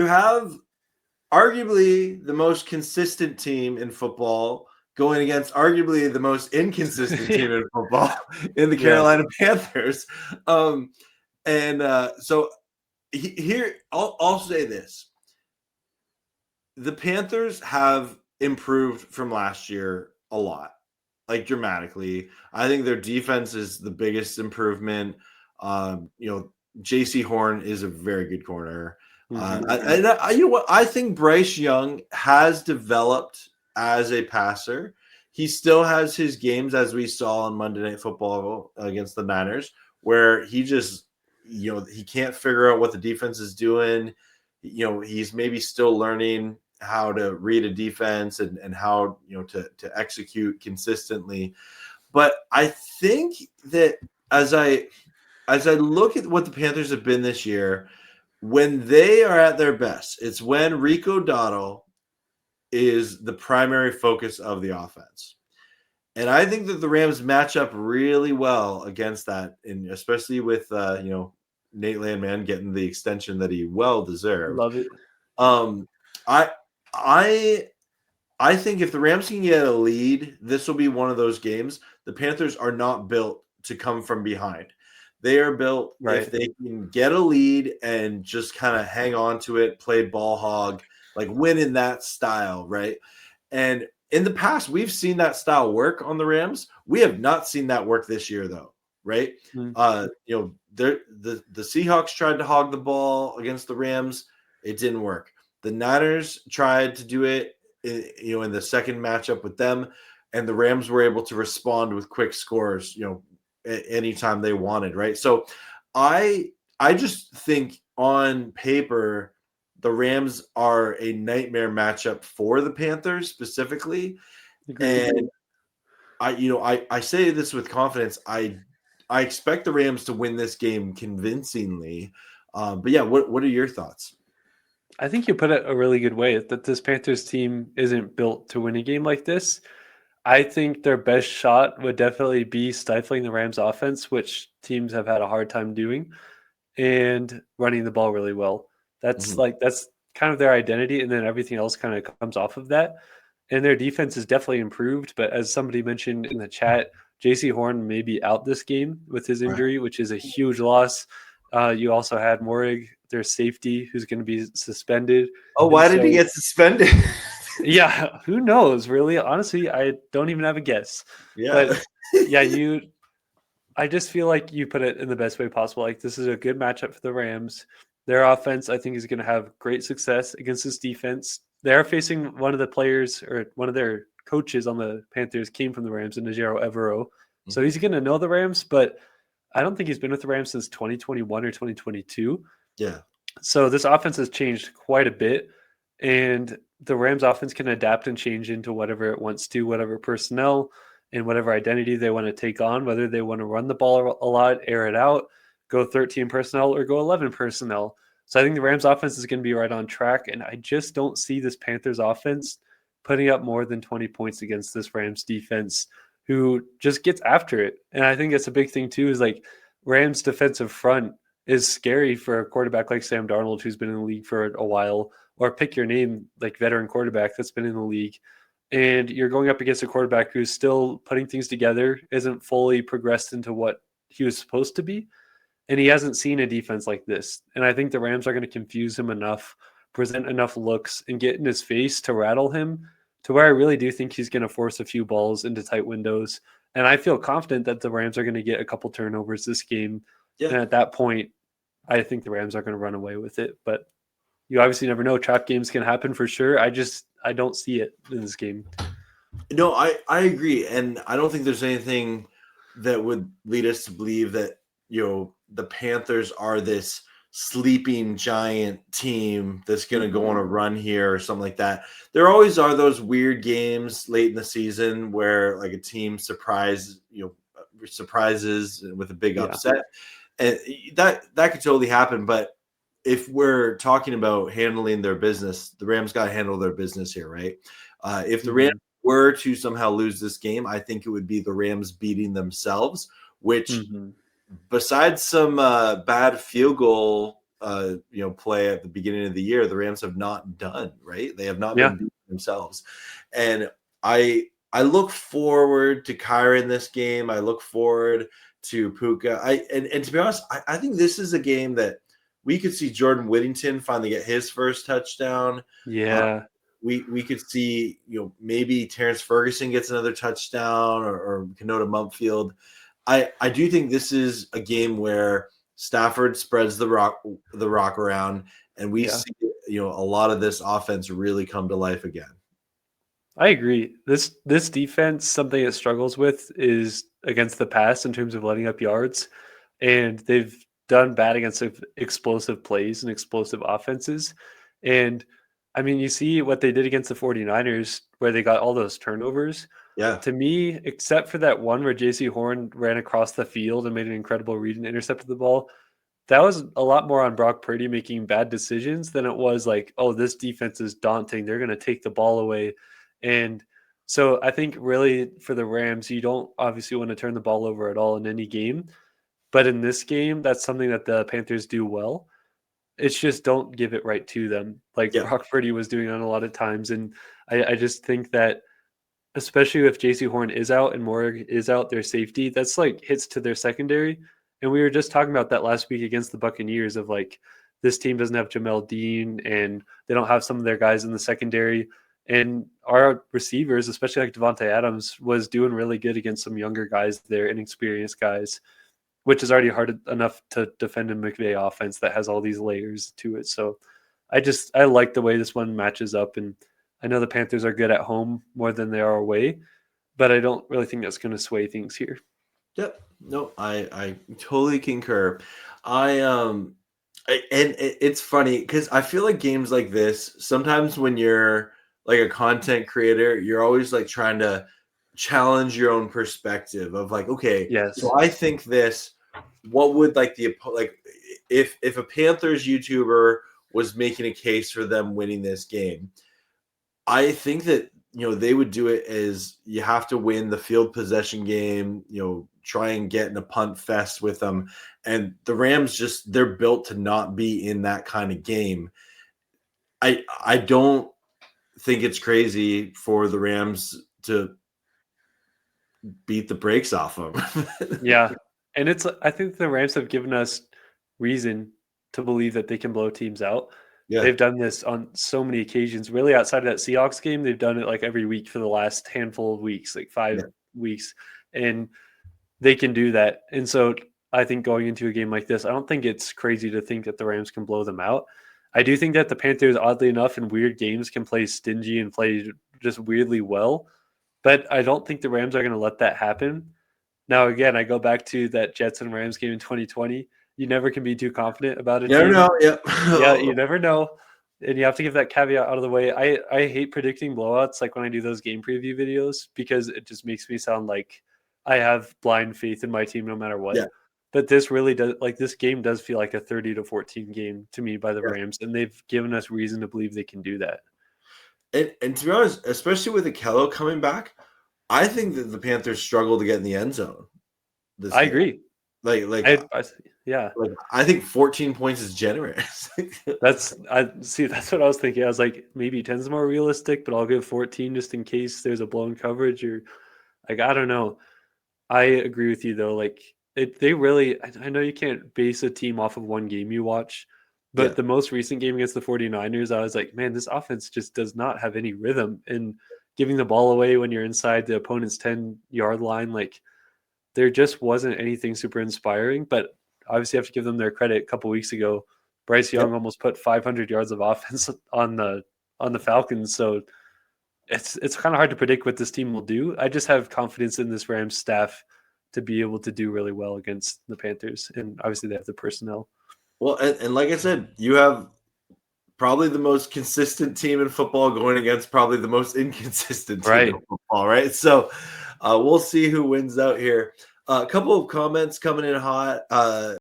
You have arguably the most consistent team in football going against arguably the most inconsistent team in football in the Carolina Panthers. So here, I'll say this. The Panthers have improved from last year a lot, like dramatically. I think their defense is the biggest improvement. JC Horn is a very good corner. You know what? I think Bryce Young has developed as a passer. He still has his games, as we saw on Monday Night Football against the Niners, where he just, he can't figure out what the defense is doing. He's maybe still learning how to read a defense and how, to execute consistently. But I think that as I look at what the Panthers have been this year, when they are at their best, it's when Rico Dowdle is the primary focus of the offense. And I think that the Rams match up really well against that, and especially with Nate Landman getting the extension that he well deserved. Love it. I think if the Rams can get a lead, this will be one of those games. The Panthers are not built to come from behind. They are built if they can get a lead and just kind of hang on to it, play ball hog, like win in that style, right? And in the past, we've seen that style work on the Rams. We have not seen that work this year, though, right? The Seahawks tried to hog the ball against the Rams. It didn't work. The Niners tried to do it, in the second matchup with them, and the Rams were able to respond with quick scores, anytime they wanted, right? So I just think on paper the Rams are a nightmare matchup for the Panthers specifically. And I say this with confidence. I expect the Rams to win this game convincingly. But yeah, what are your thoughts? I think you put it a really good way, that this Panthers team isn't built to win a game like this. I think their best shot would definitely be stifling the Rams offense, which teams have had a hard time doing, and running the ball really well. That's that's kind of their identity, and then everything else kind of comes off of that. And their defense is definitely improved, but as somebody mentioned in the chat, JC Horn may be out this game with his injury, which is a huge loss. You also had Morig, their safety, who's going to be suspended. Oh, why did he get suspended? Yeah, who knows, really? Honestly, I don't even have a guess. Yeah. But yeah, I just feel like you put it in the best way possible. Like, this is a good matchup for the Rams. Their offense, I think, is going to have great success against this defense. They're facing one of the players, or one of their coaches on the Panthers came from the Rams, in Najero Evero. So he's going to know the Rams, but I don't think he's been with the Rams since 2021 or 2022. Yeah. So this offense has changed quite a bit, and the Rams offense can adapt and change into whatever it wants to, whatever personnel and whatever identity they want to take on, whether they want to run the ball a lot, air it out, go 13 personnel, or go 11 personnel. So I think the Rams offense is going to be right on track, and I just don't see this Panthers offense putting up more than 20 points against this Rams defense, who just gets after it. And I think that's a big thing too, is like Rams defensive front is scary for a quarterback like Sam Darnold, who's been in the league for a while, or pick your name, like veteran quarterback that's been in the league. And you're going up against a quarterback who's still putting things together, isn't fully progressed into what he was supposed to be. And he hasn't seen a defense like this. And I think the Rams are going to confuse him enough, present enough looks, and get in his face to rattle him, to where I really do think he's going to force a few balls into tight windows. And I feel confident that the Rams are going to get a couple turnovers this game. Yeah. And at that point, I think the Rams are going to run away with it. But you obviously never know. Trap games can happen for sure. I don't see it in this game. No, I agree. And I don't think there's anything that would lead us to believe that, the Panthers are this sleeping giant team that's going to go on a run here or something like that. There always are those weird games late in the season where like a team surprises with a big upset. And that could totally happen. But if we're talking about handling their business, the Rams got to handle their business here, right? If the Rams were to somehow lose this game, I think it would be the Rams beating themselves, which besides some bad field goal play at the beginning of the year, the Rams have not done, right? They have not Yeah. been beating themselves. And I look forward to Kyra in this game. I look forward to Puka. And to be honest, I think this is a game that we could see Jordan Whittington finally get his first touchdown. Yeah. We could see, maybe Terrence Ferguson gets another touchdown or Kenota Mumpfield. I do think this is a game where Stafford spreads the rock around, and we see a lot of this offense really come to life again. I agree. This defense, something it struggles with is against the pass in terms of letting up yards, and they've done bad against explosive plays and explosive offenses. And I mean, you see what they did against the 49ers where they got all those turnovers. Yeah. To me, except for that one where JC Horn ran across the field and made an incredible read and intercepted the ball, that was a lot more on Brock Purdy making bad decisions than it was like, oh, this defense is daunting. They're going to take the ball away. And so I think really for the Rams, you don't obviously want to turn the ball over at all in any game. But in this game, that's something that the Panthers do well. It's just don't give it right to them, like Brock Purdy was doing on a lot of times. And I just think that, especially if JC Horn is out and Morrig is out, their safety, that's like hits to their secondary. And we were just talking about that last week against the Buccaneers of like, this team doesn't have Jamel Dean and they don't have some of their guys in the secondary. And our receivers, especially like Davante Adams, was doing really good against some younger guys there, inexperienced guys, which is already hard enough to defend a McVay offense that has all these layers to it. So I like the way this one matches up. And I know the Panthers are good at home more than they are away, but I don't really think that's going to sway things here. Yep. No, I totally concur. And it's funny because I feel like games like this, sometimes when you're like a content creator, you're always like trying to challenge your own perspective of like, okay, yes, so I think this, what would like if a Panthers YouTuber was making a case for them winning this game, I think that they would do it as you have to win the field possession game, try and get in a punt fest with them. And the Rams they're built to not be in that kind of game. I don't think it's crazy for the Rams to beat the brakes off them. Yeah. And I think the Rams have given us reason to believe that they can blow teams out. Yeah. They've done this on so many occasions. Really, outside of that Seahawks game, they've done it like every week for the last handful of weeks, like 5 weeks. And they can do that. And so I think going into a game like this, I don't think it's crazy to think that the Rams can blow them out. I do think that the Panthers, oddly enough, in weird games can play stingy and play just weirdly well. But I don't think the Rams are going to let that happen. Now, again, I go back to that Jets and Rams game in 2020. You never can be too confident about it. You never know. Yep. Yeah, you never know. And you have to give that caveat out of the way. I hate predicting blowouts like when I do those game preview videos because it just makes me sound like I have blind faith in my team no matter what. Yeah. But this really does, like this game does feel like a 30-14 game to me by the Rams, and they've given us reason to believe they can do that. And to be honest, especially with Akello coming back, I think that the Panthers struggle to get in the end zone. I agree. Yeah. Like, I think 14 points is generous. That's what I was thinking. I was like, maybe 10 is more realistic, but I'll give 14 just in case there's a blown coverage or like, I don't know. I agree with you though. Like I know you can't base a team off of one game you watch, but the most recent game against the 49ers, I was like, man, this offense just does not have any rhythm, and giving the ball away when you're inside the opponent's 10-yard line, like there just wasn't anything super inspiring, but obviously you have to give them their credit. A couple weeks ago, Bryce Young almost put 500 yards of offense on the Falcons. So it's kind of hard to predict what this team will do. I just have confidence in this Rams staff to be able to do really well against the Panthers. And obviously they have the personnel. Well, and like I said, you have probably the most consistent team in football going against probably the most inconsistent team in football, right? So we'll see who wins out here. A couple of comments coming in hot.